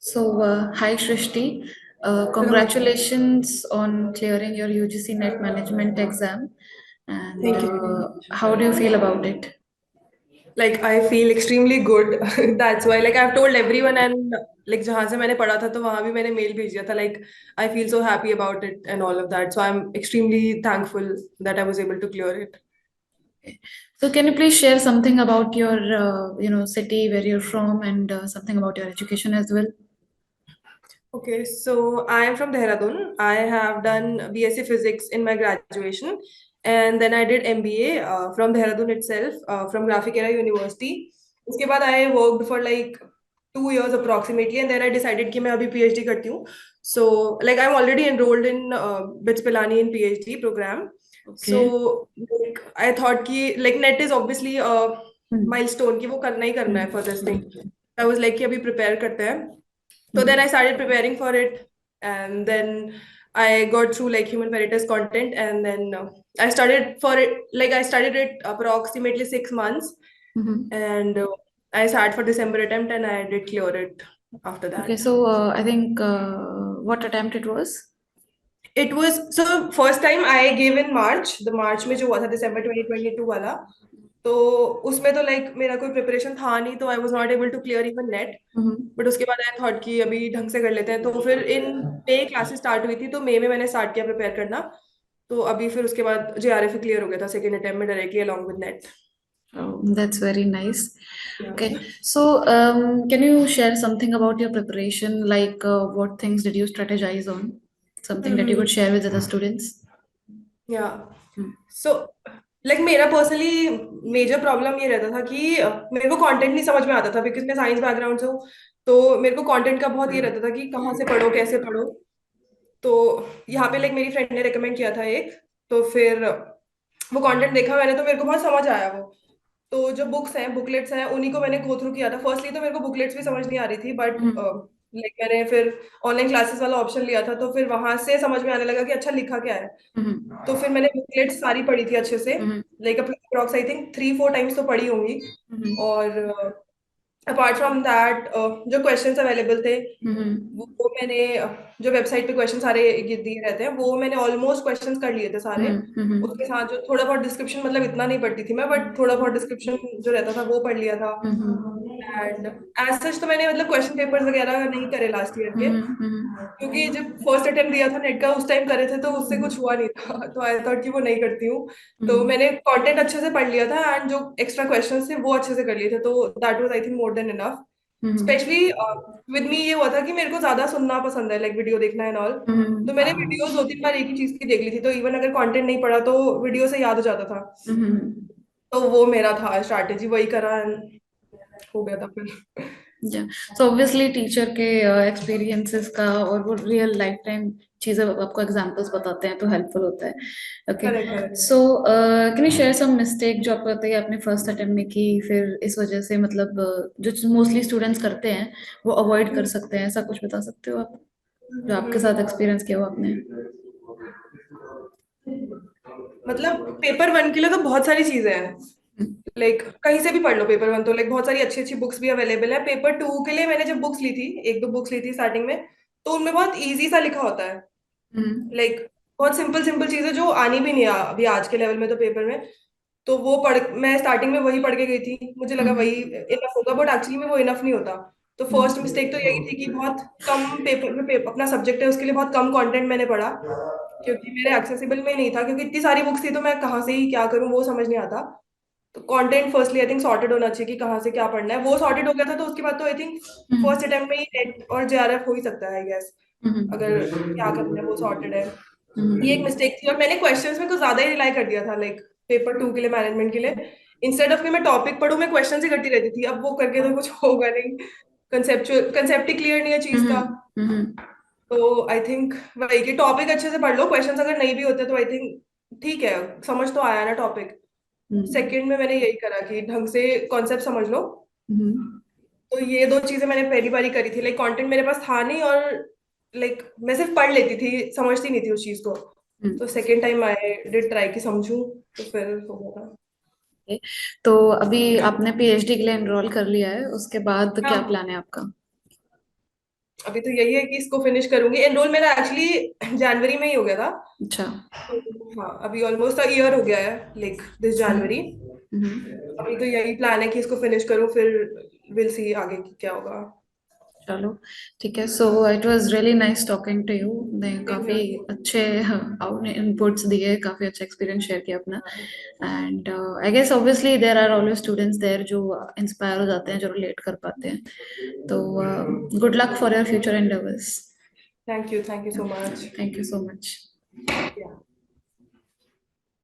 Hi Shrishti. Hello, Maya. Congratulations on clearing your UGC Net Management exam. And Thank you so much. how do you feel about it? Like I feel extremely good. That's why like I've told everyone and like जहाँ से मैंने पढ़ा था तो वहाँ भी मैंने mail भेज दिया था like I feel so happy about it and all of that. So I'm extremely thankful that I was able to clear it. So can you please share something about your city where you're from and something about your education as well? Okay, so I am from Dehradun. I have done BSc Physics in my graduation, and then I did MBA from Dehradun itself, from Graphic Era University. उसके बाद I worked for like 2 years approximately, and then I decided कि मैं अभी PhD करती हूँ. So like I'm already enrolled in BITS Pilani in PhD program. Okay. So like I thought कि like net is obviously a Hmm. milestone कि वो करना ही करना है Hmm. for this thing. Hmm. I was like कि अभी prepare करते हैं. So then I Hmm. started preparing for it, and then I got through like Human Veritas content, and then I started for it. Like I studied it approximately 6 months, Hmm. and I sat for December attempt, and I did clear it after Okay, that. so I think what attempt it was? It was so first time I gave in March, the March में जो हुआ था December 2022 वाला. तो उसमें तो like मेरा कोई प्रिपरेशन था नहीं, तो I was not able to clear even NET. Hmm. But उसके बाद आई थॉट कि अभी ढंग से कर लेते हैं, तो फिर इन मई क्लासेस स्टार्ट हुई थी, तो मई में मैंने स्टार्ट किया प्रिपेयर करना. तो अभी फिर उसके बाद JRF क्लियर हो गया था सेकंड अटेम्प्ट में directly along with net. Oh, that's very nice. Okay, so can you share something about your preparation? Like, what things did you strategize on? Something that you could share with other students? या Hmm. So like मेरा personally major problem ये रहता था कि मेरे को content नहीं समझ में आता था, बिकॉज मैं साइंस बैकग्राउंड से हूँ. तो मेरे को कंटेंट का बहुत ये रहता था कि कहाँ से पढ़ो, कैसे पढ़ो. तो यहाँ पे लाइक मेरी फ्रेंड ने रेकमेंड किया था एक. तो फिर वो कंटेंट देखा मैंने, तो मेरे को बहुत समझ आया वो. तो जो बुक्स हैं, बुकलेट्स हैं, उन्हीं को मैंने गो थ्रू किया था. फर्स्टली तो मेरे को बुकलेट्स भी समझ नहीं आ रही थी, बट Hmm. लाइक मैंने फिर ऑनलाइन क्लासेस वाला ऑप्शन लिया था, तो फिर वहां से समझ में आने लगा कि अच्छा लिखा क्या है. Hmm. तो फिर मैंने बुकलेट्स सारी पढ़ी थी अच्छे से. Hmm. Like approx I think 3-4 times तो पढ़ी होंगी. Hmm. और अपार्ट फ्रॉम दैट जो क्वेश्चंस अवेलेबल थे, Hmm. वो मैंने जो वेबसाइट पे क्वेश्चन सारे दिए रहते हैं, वो मैंने ऑलमोस्ट क्वेश्चंस कर लिए थे सारे. Hmm. Hmm. उसके साथ जो थोड़ा बहुत डिस्क्रिप्शन, मतलब इतना नहीं पढ़ती थी मैं, बट थोड़ा बहुत डिस्क्रिप्शन जो रहता था वो पढ़ लिया था. Hmm. एंड एज सच तो मैंने मतलब क्वेश्चन पेपर्स वगैरह नहीं करे लास्ट ईयर के, Hmm. Hmm. क्योंकि जब फर्स्ट अटेम्प्ट दिया था नेट का उस टाइम करे थे, तो उससे कुछ हुआ नहीं था. तो आई थॉट कि वो नहीं करती हूँ. तो Hmm. मैंने कंटेंट अच्छे से पढ़ लिया था, एंड जो एक्स्ट्रा क्वेश्चंस थे वो अच्छे से कर लिए थे, तो that was I think more than enough. Hmm. Specially with me ये हुआ था कि मेरे को ज्यादा सुनना पसंद है, लाइक वीडियो देखना एंड ऑल. तो मैंने वीडियोस 2-3 बार एक ही चीज की देख ली थी, तो इवन अगर कंटेंट नहीं पढ़ा तो वीडियो से याद हो जाता था. Hmm. तो वो मेरा था स्ट्रैटेजी, वही करा and हो गया था फिर. या सो ऑब्वियसली टीचर के एक्सपीरियंसेस का और वो रियल लाइफ टाइम चीजें आपको एग्जांपल्स बताते हैं तो हेल्पफुल होता है. Okay, correct, correct. So can you share some mistake जो आपको लगता है कि आपने फर्स्ट अटेम्प्ट में की, फिर इस वजह से मतलब जो मोस्टली स्टूडेंट्स करते हैं वो अवॉइड कर सकते हैं, ऐसा कुछ बता सकते हो आप जो आपके साथ एक्सपीरियंस किया हो आपने? मतलब पेपर वन के लिए तो बहुत सारी चीजें हैं. लाइक कहीं से भी पढ़ लो पेपर वन, तो लाइक बहुत सारी अच्छी अच्छी बुक्स भी अवेलेबल है. पेपर टू के लिए मैंने जब बुक्स ली थी, एक दो बुक्स ली थी स्टार्टिंग में, तो उनमें बहुत इजी सा लिखा होता है. हम्म. लाइक बहुत सिंपल सिंपल चीजें जो आनी भी नहीं है अभी आज के लेवल में तो पेपर में. तो वो पढ़ मैं स्टार्टिंग में वही पढ़ के गई थी, मुझे लगा वही हम्म. इनफ होगा, बट एक्चुअली में वो इनफ नहीं होता. तो फर्स्ट मिस्टेक तो यही थी कि बहुत कम पेपर में, अपना सब्जेक्ट है उसके लिए बहुत कम कंटेंट मैंने पढ़ा, क्योंकि मेरे एक्सेसिबल में नहीं था, क्योंकि इतनी सारी बुक्स थी तो मैं कहाँ से ही क्या करूँ वो समझ नहीं आता. तो content firstly I think sorted होना चाहिए कि कहाँ से क्या पढ़ना है, वो सॉर्टेड हो गया था, तो उसके बाद तो आई थिंक फर्स्ट अटेम्प्ट में ही नेट और JRF हो ही सकता है आई गेस, अगर क्या करना है वो सॉर्टेड है. ये एक मिस्टेक थी, और मैंने क्वेश्चंस में तो ज्यादा ही रिलाई कर दिया था, लाइक पेपर टू के लिए, मैनेजमेंट के लिए. इंस्टेड ऑफ कि मैं टॉपिक पढूं, मैं क्वेश्चंस ही करती रहती थी. अब वो करके तो कुछ होगा नहीं, कंसेप्चुअल कंसेप्ट ही क्लियर नहीं है चीज का. तो आई थिंक वही कि टॉपिक अच्छे से पढ़ लो, क्वेश्चंस अगर नहीं भी होते तो आई थिंक ठीक है, समझ तो आया ना टॉपिक. सेकंड में मैंने यही करा कि ढंग से कॉन्सेप्ट समझ लो. तो ये दो चीजें मैंने पहली बारी करी थी. लाइक कंटेंट मेरे पास था नहीं, और लाइक मैं सिर्फ पढ़ लेती थी, समझती नहीं थी उस चीज को. तो second time I did try कि समझूं, तो फिर हो गया था. तो अभी आपने पीएचडी के लिए एनरोल कर लिया है, उसके बाद क्या हाँ. प्लान है आपका? अभी तो यही है कि इसको फिनिश करूंगी। एनरोल मेरा एक्चुअली जनवरी में ही हो गया था। अच्छा। तो हाँ, अभी ऑलमोस्ट अ ईयर हो गया है, लाइक दिस जनवरी। हम्म। अभी तो यही प्लान है कि इसको फिनिश करूँ, फिर विल सी आगे की क्या होगा। चलो ठीक है। So it was really nice talking to you. ने सेम काफी हियर। अच्छे आपने इनपुट्स दिए, काफी अच्छा एक्सपीरियंस शेयर किया अपना। And I guess obviously there are always students there जो इंस्पायर हो जाते हैं, जो रिलेट कर पाते हैं। तो good luck for your future endeavours. Thank you so much. Thank you so much. या